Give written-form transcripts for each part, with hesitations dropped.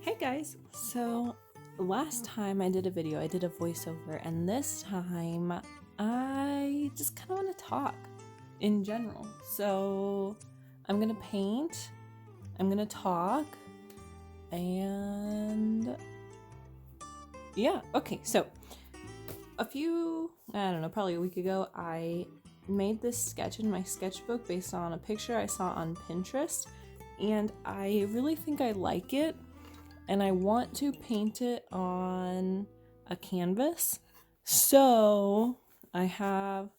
Hey guys! So last time I did a video, I did a voiceover, and this time I just kind of want to talk in general. So I'm gonna paint, I'm gonna talk, and yeah, okay. So probably a week ago, I made this sketch in my sketchbook based on a picture I saw on Pinterest, and I really think I like it. And I want to paint it on a canvas. So I have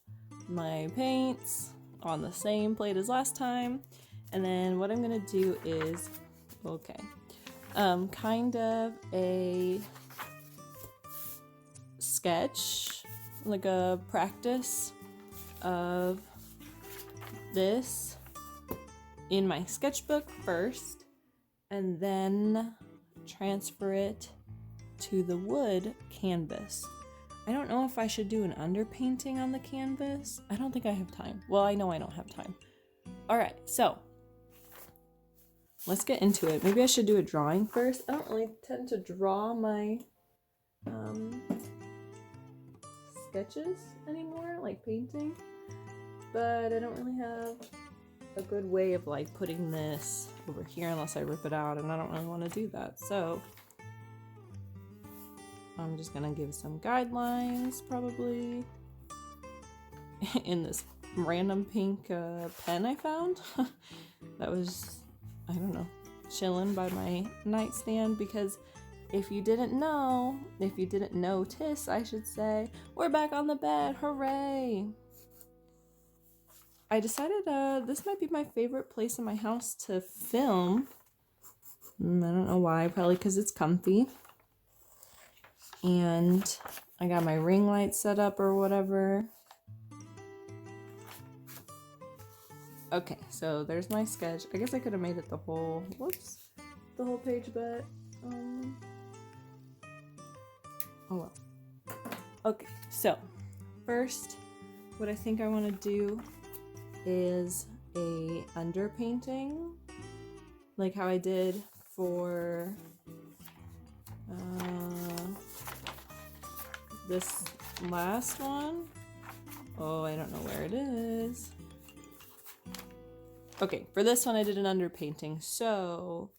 my paints on the same plate as last time. And then what I'm gonna do is, kind of a sketch, like a practice of this in my sketchbook first, and then transfer it to the wood canvas. I don't know if I should do an underpainting on the canvas. I don't think I have time. Well, I know I don't have time. Alright, so let's get into it. Maybe I should do a drawing first. I don't really tend to draw my sketches anymore, like painting, but I don't really have a good way of like putting this over here unless I rip it out, and I don't really want to do that. So I'm just gonna give some guidelines probably in this random pink pen I found that was, I don't know, chilling by my nightstand, because if you didn't notice, I should say, we're back on the bed, hooray! I decided this might be my favorite place in my house to film. I don't know why, probably because it's comfy. And I got my ring light set up or whatever. Okay, so there's my sketch. I guess I could have made it the whole page, but oh well. Okay, so first, what I think I want to do is a underpainting, like how I did for this last one. Oh, I don't know where it is. Okay, for this one I did an underpainting, so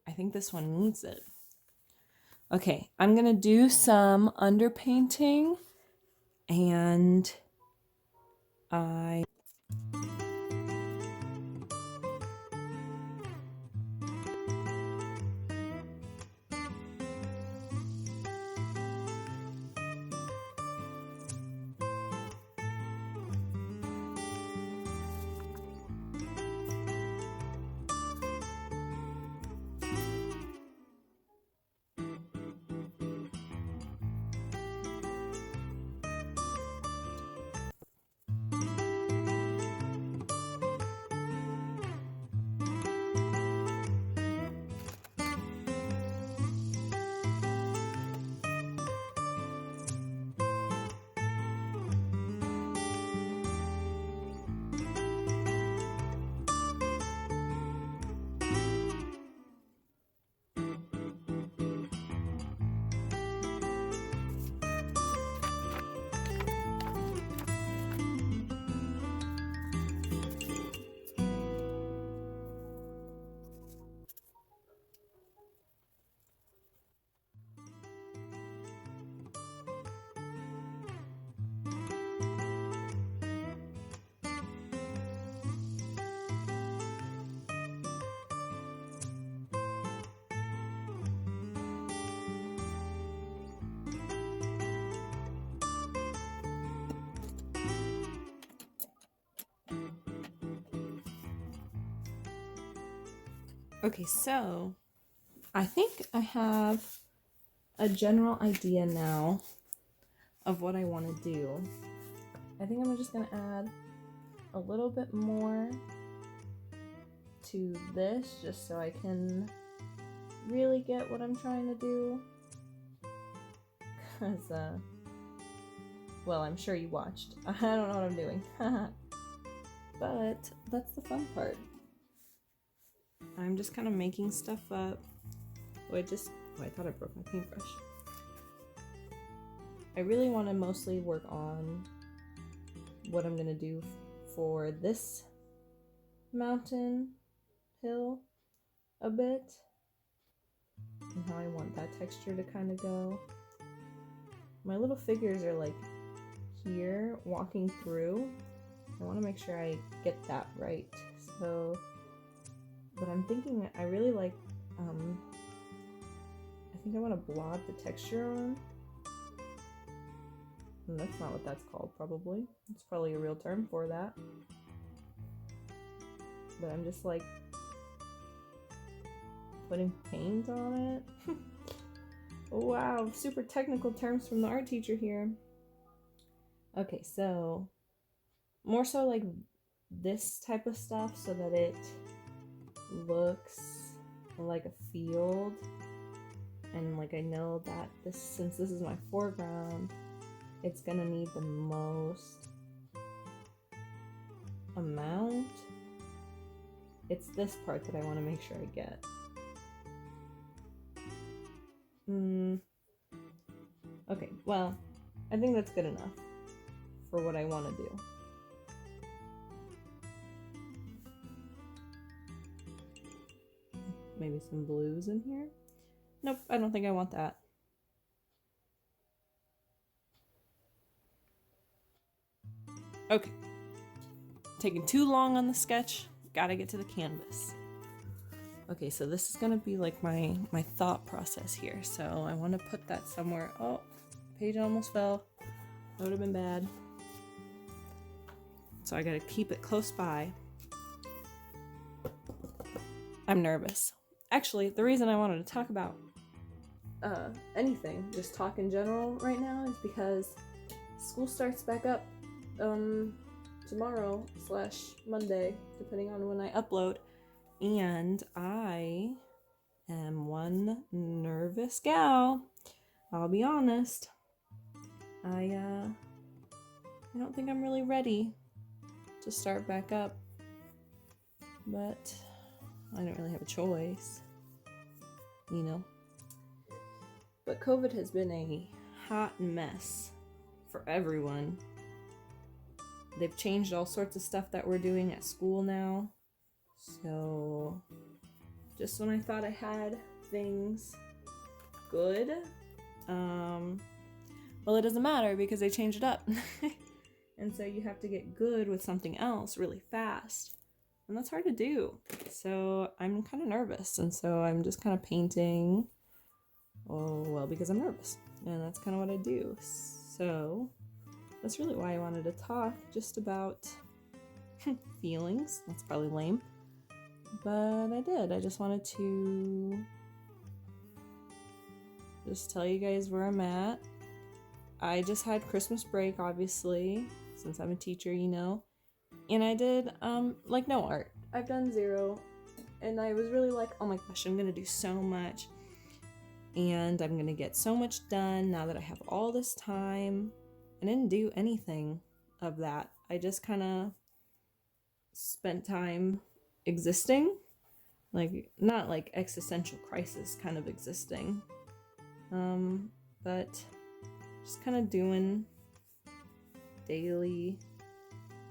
I think this one needs it. Okay, I'm gonna do some underpainting, and okay, so I think I have a general idea now of what I want to do. I think I'm just going to add a little bit more to this just so I can really get what I'm trying to do. Because, well, I'm sure you watched. I don't know what I'm doing. But that's the fun part. I'm just kind of making stuff up Oh, I thought I broke my paintbrush. I really want to mostly work on what I'm going to do for this mountain hill a bit, and how I want that texture to kind of go. My little figures are like here walking through. I want to make sure I get that right. So, but I'm thinking I really like, I think I want to blob the texture on. And that's not what that's called, probably. It's probably a real term for that. But I'm just like putting paint on it. Oh, wow, super technical terms from the art teacher here. Okay, so more so like this type of stuff so that it looks like a field. And like I know that since this is my foreground, it's gonna need the most amount. It's this part that I want to make sure I get. Okay, well, I think that's good enough for what I want to do. Maybe some blues in here? Nope, I don't think I want that. Okay. Taking too long on the sketch. Gotta get to the canvas. Okay, so this is gonna be like my thought process here. So I want to put that somewhere. Oh, page almost fell. That would have been bad. So I gotta keep it close by. I'm nervous. Actually, the reason I wanted to talk about anything, just talk in general right now, is because school starts back up tomorrow/Monday, depending on when I upload. And I am one nervous gal. I'll be honest. I don't think I'm really ready to start back up. But I don't really have a choice, you know. But COVID has been a hot mess for everyone. They've changed all sorts of stuff that we're doing at school now. So, just when I thought I had things good, well, it doesn't matter because they changed it up. And so you have to get good with something else really fast. And that's hard to do. So I'm kind of nervous. And so I'm just kind of painting, because I'm nervous. And that's kind of what I do. So that's really why I wanted to talk just about feelings. That's probably lame. But I did. I just wanted to just tell you guys where I'm at. I just had Christmas break, obviously, since I'm a teacher, you know. And I did, no art. I've done 0. And I was really like, oh my gosh, I'm going to do so much. And I'm going to get so much done now that I have all this time. I didn't do anything of that. I just kind of spent time existing. Like, not like existential crisis kind of existing. But just kind of doing daily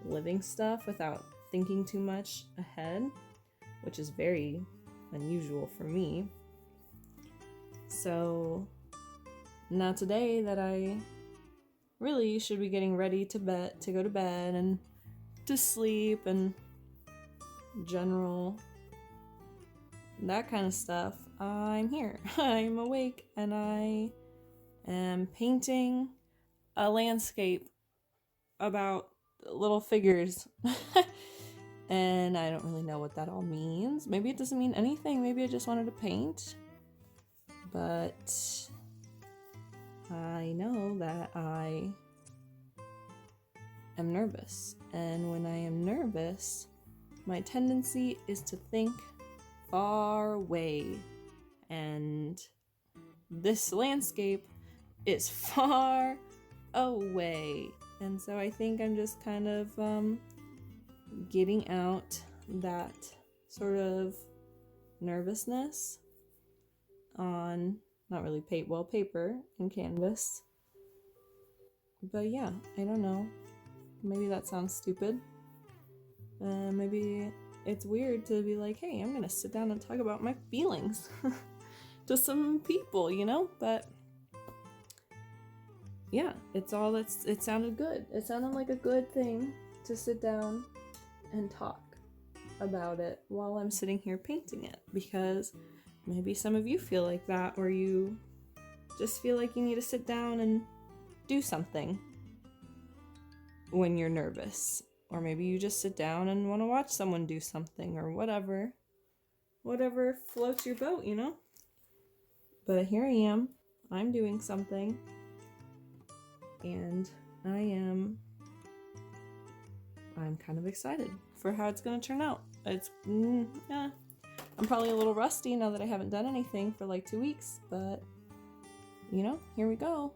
living stuff without thinking too much ahead, which is very unusual for me. So now today that I really should be getting ready to go to bed and to sleep and general that kind of stuff, I'm here. I'm awake and I am painting a landscape about little figures. And I don't really know what that all means. Maybe it doesn't mean anything. Maybe I just wanted to paint. But I know that I am nervous. And when I am nervous, my tendency is to think far away. And this landscape is far away. And so I think I'm just kind of getting out that sort of nervousness. on, not really paper and canvas. But yeah, I don't know. Maybe that sounds stupid. Maybe it's weird to be like, hey, I'm gonna sit down and talk about my feelings to some people, you know? But yeah, it sounded good. It sounded like a good thing to sit down and talk about it while I'm sitting here painting it, because maybe some of you feel like that, or you just feel like you need to sit down and do something when you're nervous. Or maybe you just sit down and want to watch someone do something, or whatever floats your boat, you know? But here I am, I'm doing something, and I'm kind of excited for how it's going to turn out. Yeah, I'm probably a little rusty now that I haven't done anything for like 2 weeks, but you know, here we go.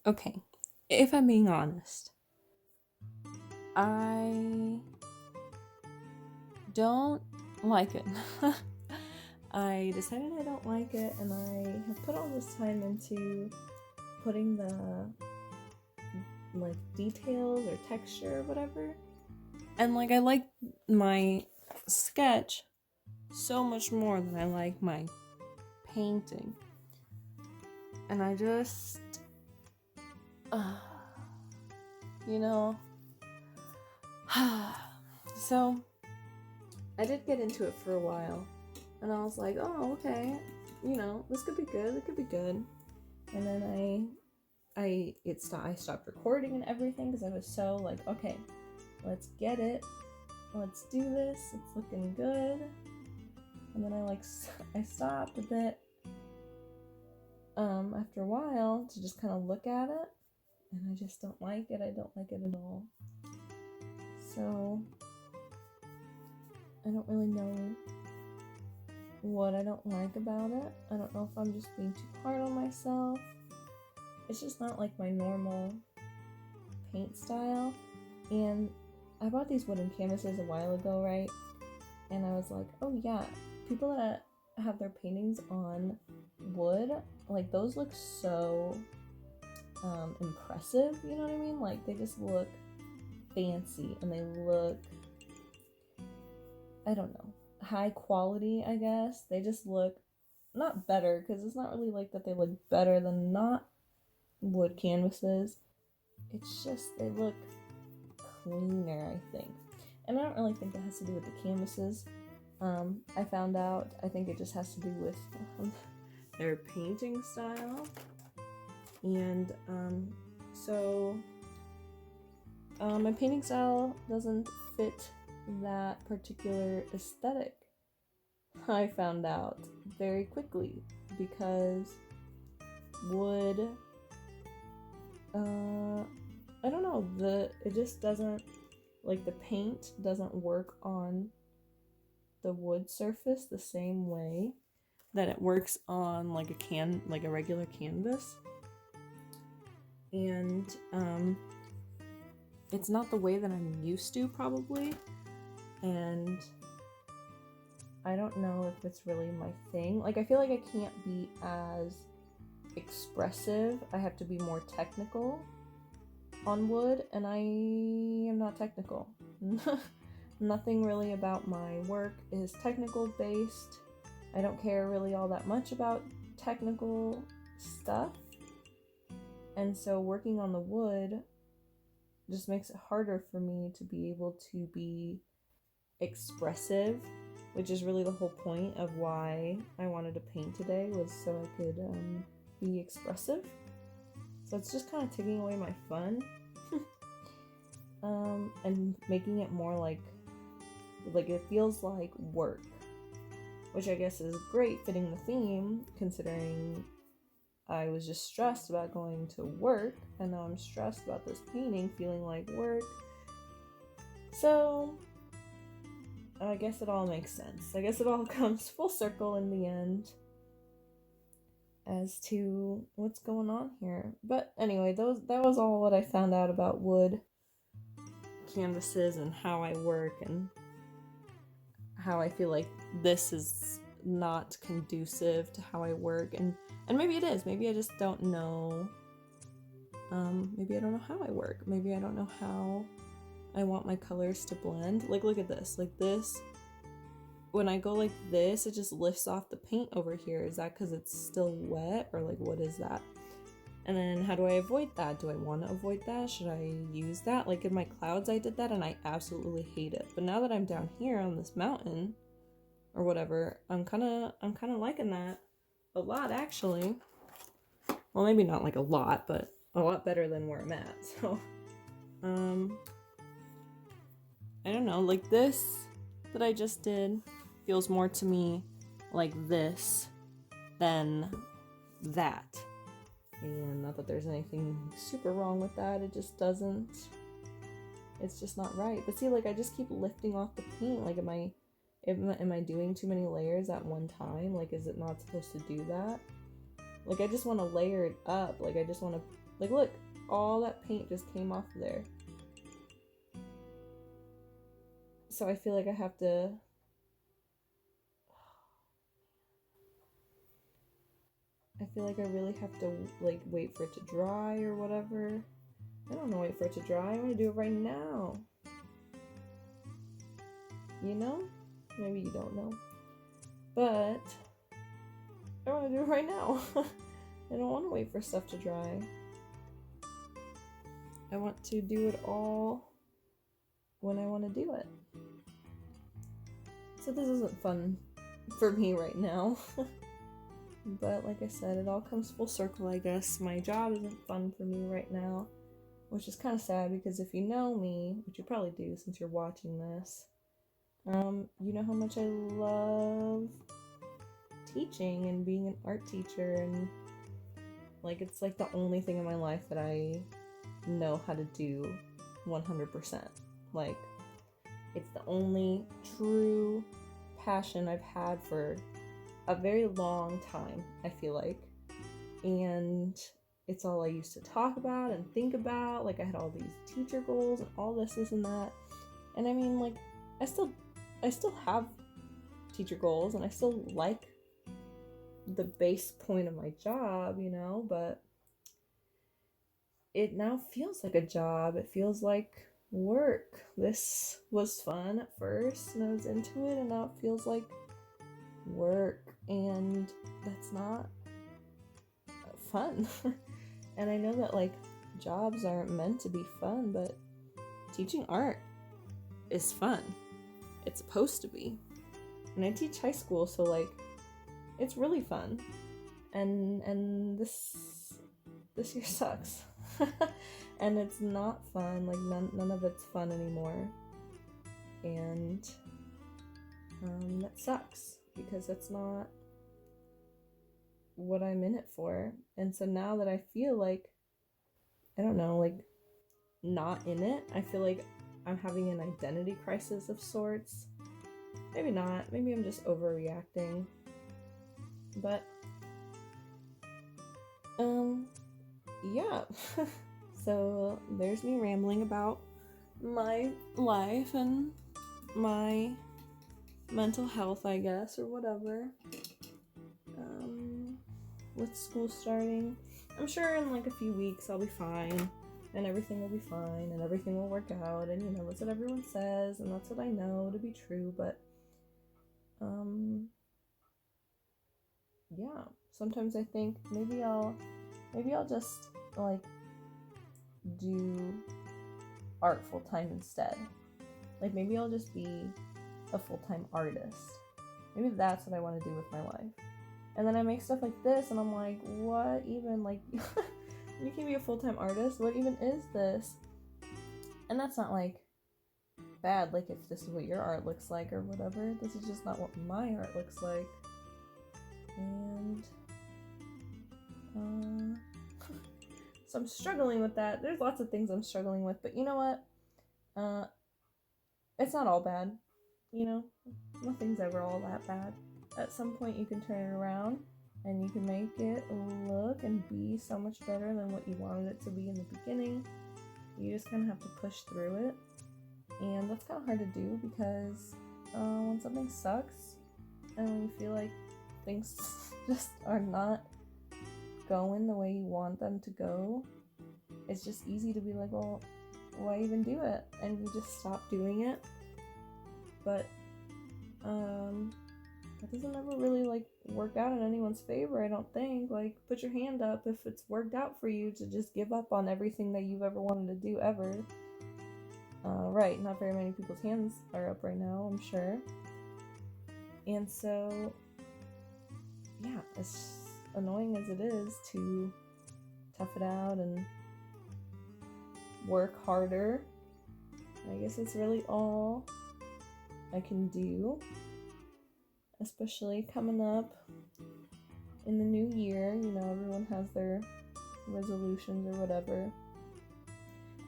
Okay, if I'm being honest, I don't like it. I decided I don't like it, and I have put all this time into putting the like details or texture or whatever. And like I like my sketch so much more than I like my painting. And I just you know, so I did get into it for a while, and I was like, oh, okay, you know, this could be good, it could be good. And then I stopped recording and everything because I was so like, okay, let's get it, let's do this, it's looking good. And then I stopped a bit after a while to just kind of look at it, and I just don't like it. I don't like it at all. So I don't really know what I don't like about it. I don't know if I'm just being too hard on myself. It's just not like my normal paint style. And I bought these wooden canvases a while ago, right? And I was like, oh yeah, people that have their paintings on wood, like those look so impressive, you know what I mean? Like they just look fancy, and they look, I don't know, high quality, I guess. They just look not better, because it's not really like that they look better than not wood canvases. It's just they look cleaner, I think. And I don't really think it has to do with the canvases. I found out, I think it just has to do with their painting style. And my painting style doesn't fit that particular aesthetic. I found out very quickly, because wood, I don't know, it just doesn't, like, the paint doesn't work on the wood surface the same way that it works on like a regular canvas. And it's not the way that I'm used to, probably, and I don't know if it's really my thing. Like, I feel like I can't be as expressive. I have to be more technical on wood, and I am not technical. Nothing really about my work is technical based. I don't care really all that much about technical stuff. And so working on the wood just makes it harder for me to be able to be expressive, which is really the whole point of why I wanted to paint today, was so I could be expressive. So it's just kind of taking away my fun and making it more like it feels like work, which I guess is great, fitting the theme, considering I was just stressed about going to work, and now I'm stressed about this painting feeling like work. So I guess it all makes sense. I guess it all comes full circle in the end as to what's going on here. But anyway, that was all what I found out about wood canvases and how I work, and how I feel like this is not conducive to how I work, and maybe it is. Maybe I just don't know. Maybe I don't know how I work. Maybe I don't know how I want my colors to blend. Like, look at this. Like this, when I go like this, it just lifts off the paint over here. Is that because it's still wet, or like what is that? And then how do I avoid that? Do I want to avoid that? Should I use that? Like in my clouds, I did that and I absolutely hate it. But now that I'm down here on this mountain or whatever, I'm kind of liking that a lot, actually. Well, maybe not like a lot, but a lot better than where I'm at. So, I don't know, like this that I just did feels more to me like this than that. And not that there's anything super wrong with that, it just doesn't, it's just not right. But see, like, I just keep lifting off the paint. Like, am I doing too many layers at one time? Like, is it not supposed to do that? Like, I just want to layer it up. Like, I just want to, like, look, all that paint just came off there. So I feel like I have to, I feel like I really have to, like, wait for it to dry or whatever. I don't want to wait for it to dry. I want to do it right now. You know? Maybe you don't know. But I want to do it right now. I don't want to wait for stuff to dry. I want to do it all when I want to do it. So this isn't fun for me right now. But like I said, it all comes full circle, I guess. My job isn't fun for me right now, which is kind of sad, because if you know me, which you probably do since you're watching this, you know how much I love teaching and being an art teacher, and like, it's like the only thing in my life that I know how to do 100%. Like, it's the only true passion I've had for a very long time, I feel like. And it's all I used to talk about and think about. Like, I had all these teacher goals and all this and that. And I mean, like, I still have teacher goals, and I still like the base point of my job, you know, but it now feels like a job. It feels like work. This was fun at first and I was into it, and now it feels like work, and that's not fun. And I know that like jobs aren't meant to be fun, but teaching art is fun. It's supposed to be. And I teach high school, so like it's really fun. And this year sucks. And it's not fun. Like none of it's fun anymore. And that sucks because that's not what I'm in it for. And so now that I feel like, I don't know, like not in it, I feel like I'm having an identity crisis of sorts. Maybe not. Maybe I'm just overreacting. But yeah. So there's me rambling about my life and my mental health, I guess, or whatever. With school starting, I'm sure in like a few weeks I'll be fine, and everything will be fine, and everything will work out, and you know, that's what everyone says, and that's what I know to be true, but yeah, sometimes I think maybe I'll just like do art full time instead. Like maybe I'll just be a full-time artist. Maybe that's what I want to do with my life. And then I make stuff like this and I'm like, what even, like you can be a full-time artist? What even is this? And that's not like bad, like if this is what your art looks like or whatever. This is just not what my art looks like. And so I'm struggling with that. There's lots of things I'm struggling with, but you know what? It's not all bad. You know, nothing's ever all that bad. At some point you can turn it around and you can make it look and be so much better than what you wanted it to be in the beginning. You just kind of have to push through it. And that's kind of hard to do because when something sucks and when you feel like things just are not going the way you want them to go, it's just easy to be like, well, why even do it? And you just stop doing it. But that doesn't ever really like work out in anyone's favor, I don't think. Like, put your hand up if it's worked out for you to just give up on everything that you've ever wanted to do ever. Right, not very many people's hands are up right now, I'm sure. And so, yeah, as annoying as it is to tough it out and work harder, I guess it's really all I can do, especially coming up in the new year. You know, everyone has their resolutions or whatever.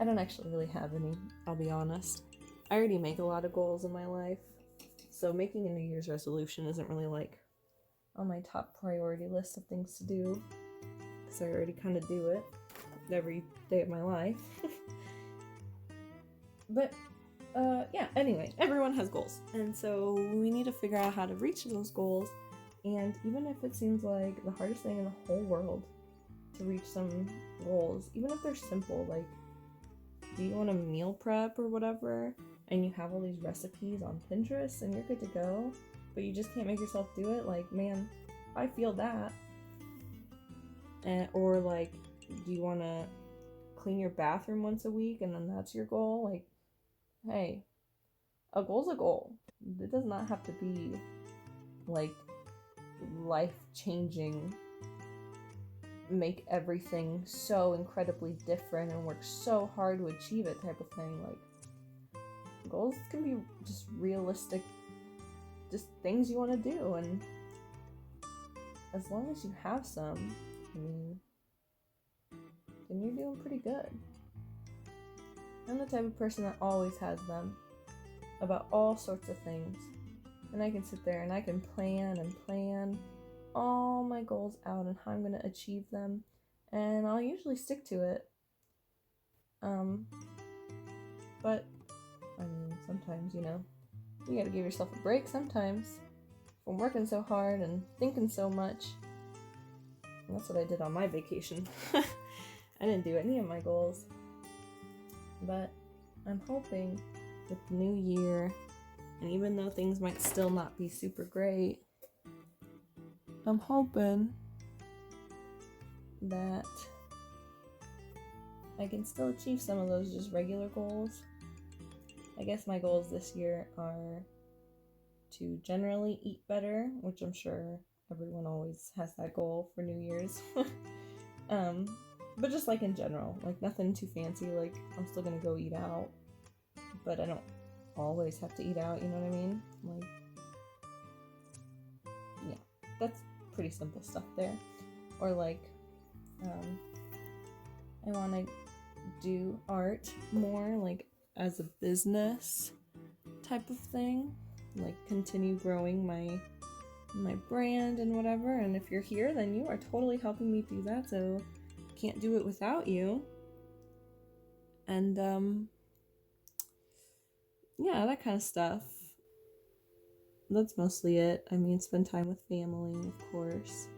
I don't actually really have any, I'll be honest. I already make a lot of goals in my life, so making a New Year's resolution isn't really like on my top priority list of things to do, because I already kind of do it every day of my life. But yeah, anyway, everyone has goals, and so we need to figure out how to reach those goals. And even if it seems like the hardest thing in the whole world to reach some goals, even if they're simple, like, do you want to meal prep or whatever, and you have all these recipes on Pinterest and you're good to go, but you just can't make yourself do it? Like, man, I feel that. Or like, do you want to clean your bathroom once a week and then that's your goal? Like, hey, a goal's a goal. It does not have to be like life-changing, make everything so incredibly different and work so hard to achieve it type of thing. Like, goals can be just realistic, just things you want to do, and as long as you have some, I mean, then you're doing pretty good. I'm the type of person that always has them about all sorts of things, and I can sit there and I can plan all my goals out and how I'm going to achieve them, and I'll usually stick to it. But I mean, sometimes, you know, you gotta give yourself a break sometimes from working so hard and thinking so much. And that's what I did on my vacation. I didn't do any of my goals, but I'm hoping with the new year, and even though things might still not be super great, I'm hoping that I can still achieve some of those just regular goals. I guess my goals this year are to generally eat better, which I'm sure everyone always has that goal for New Year's. But just like in general, like nothing too fancy. Like I'm still gonna go eat out, but I don't always have to eat out, you know what I mean? Like, yeah, that's pretty simple stuff there. Or like, I want to do art more, like as a business type of thing, like continue growing my brand and whatever. And if you're here, then you are totally helping me do that, so can't do it without you. And yeah, that kind of stuff. That's mostly it. I mean, spend time with family, of course.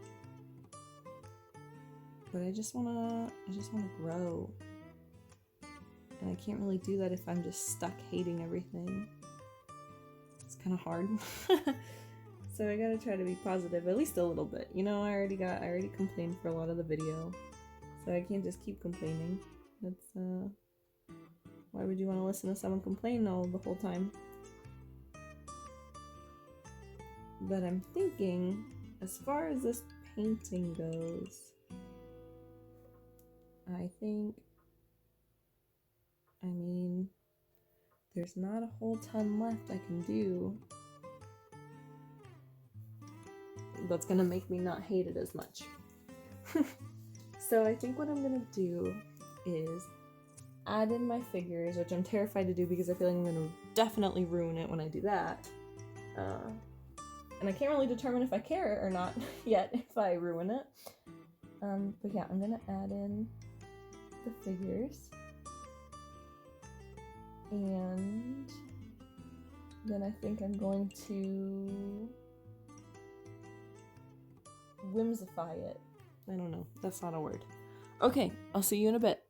But I just wanna grow. And I can't really do that if I'm just stuck hating everything. It's kind of hard. So I gotta try to be positive, at least a little bit. You know, I already complained for a lot of the video. So I can't just keep complaining. That's, why would you want to listen to someone complain the whole time? But I'm thinking, as far as this painting goes, I mean, there's not a whole ton left I can do that's gonna make me not hate it as much. So I think what I'm gonna do is add in my figures, which I'm terrified to do because I feel like I'm gonna definitely ruin it when I do that. And I can't really determine if I care or not yet if I ruin it. But yeah, I'm gonna add in the figures. And then I think I'm going to whimsify it. I don't know. That's not a word. Okay, I'll see you in a bit.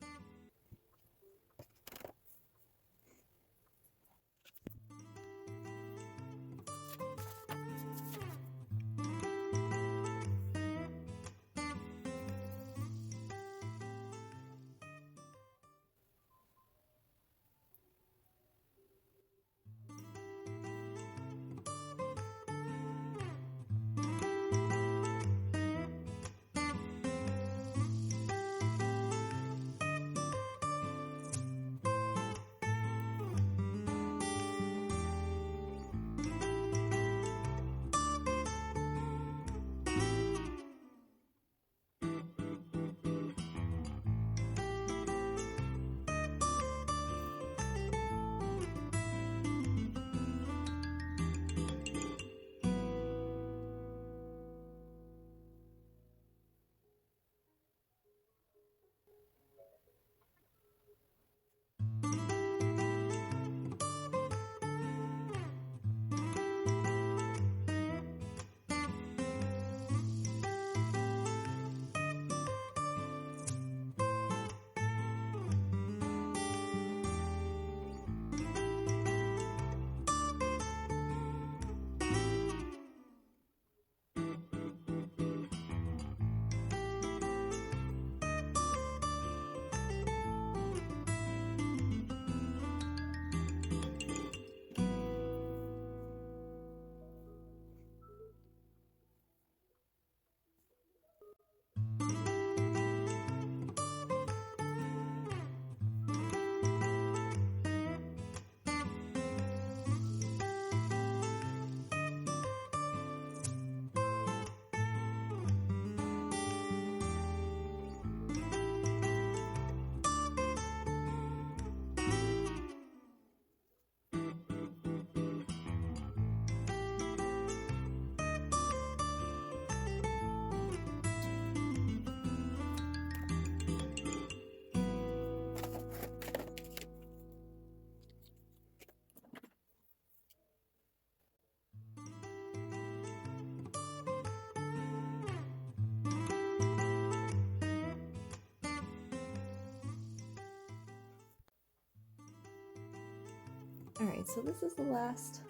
Alright, so this is the last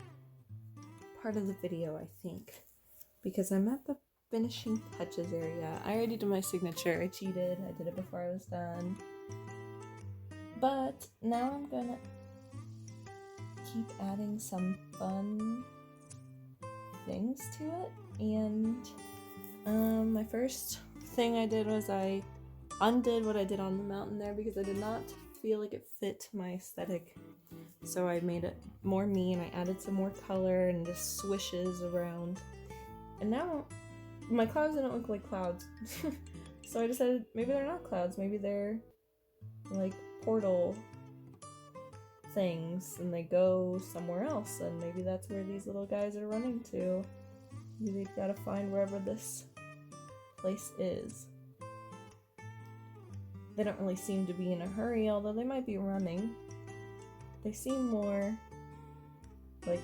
part of the video, I think, because I'm at the finishing touches area. I already did my signature. I cheated. I did it before I was done. But now I'm gonna keep adding some fun things to it. And my first thing I did was I undid what I did on the mountain there because I did not feel like it fit my aesthetic. So I made it more me and I added some more color and just swishes around. And now my clouds didn't look like clouds. So I decided maybe they're not clouds, maybe they're like portal things and they go somewhere else, and maybe that's where these little guys are running to. Maybe they've got to find wherever this place is. They don't really seem to be in a hurry, although they might be running. They seem more like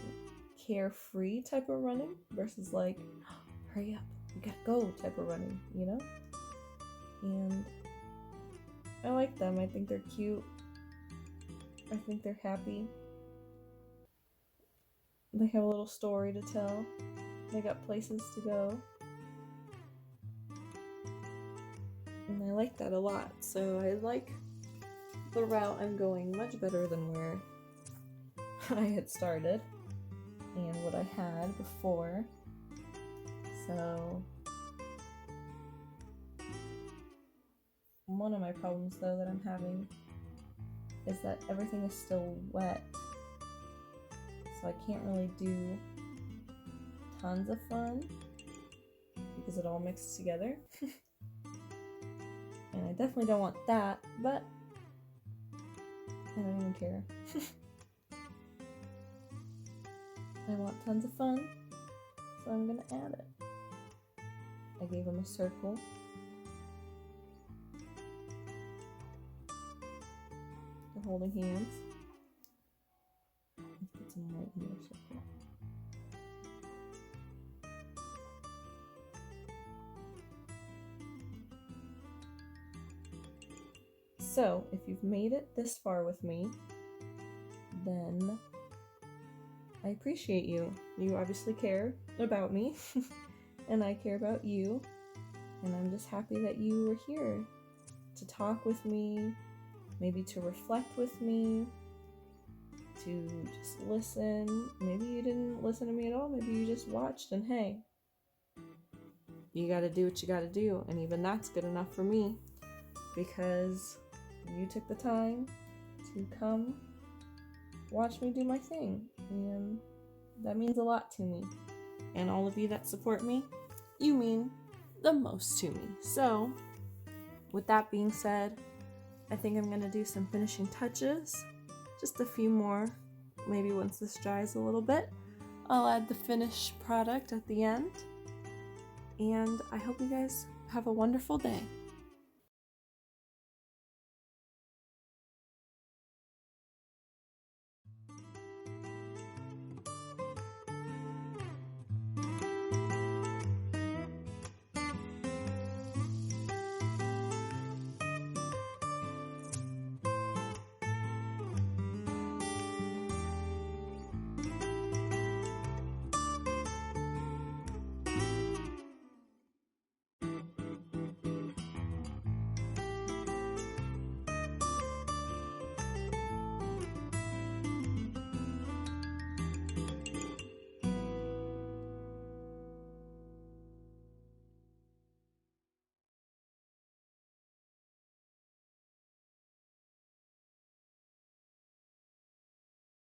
carefree type of running versus like, hurry up, we gotta go type of running, you know? And I like them. I think they're cute. I think they're happy. They have a little story to tell. They got places to go. And I like that a lot. So I like the route I'm going much better than where I had started and what I had before. So one of my problems though that I'm having is that everything is still wet. So I can't really do tons of fun because it all mixes together. And I definitely don't want that, but I don't even care. I want tons of fun, so I'm gonna add it. I gave him a circle. They're holding hands. Let's put some white in their circle. So, if you've made it this far with me, then I appreciate you. You obviously care about me, and I care about you, and I'm just happy that you were here to talk with me, maybe to reflect with me, to just listen. Maybe you didn't listen to me at all, maybe you just watched, and hey, you gotta do what you gotta do, and even that's good enough for me, because you took the time to come watch me do my thing, and that means a lot to me. And all of you that support me, you mean the most to me. So, with that being said, I think I'm gonna do some finishing touches, just a few more, maybe once this dries a little bit. I'll add the finished product at the end, and I hope you guys have a wonderful day.